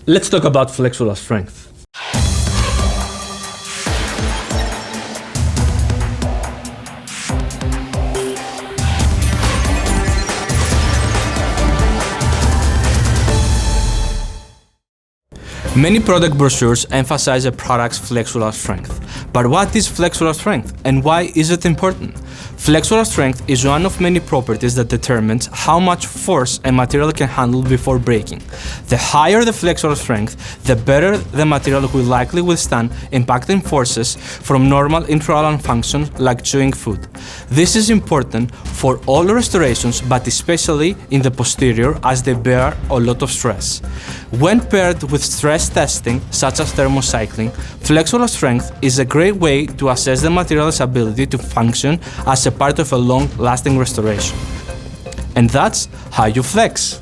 Let's talk about flexural strength. Many product brochures emphasize a product's flexural strength. But what is flexural strength and why is it important? Flexural strength is one of many properties that determines how much force a material can handle before breaking. The higher the flexural strength, the better the material will likely withstand impacting forces from normal intraoral functions like chewing food. This is important for all restorations, but especially in the posterior as they bear a lot of stress. When paired with stress testing, such as thermocycling, flexural strength is a great way to assess the material's ability to function as a part of a long-lasting restoration. And that's how you flex.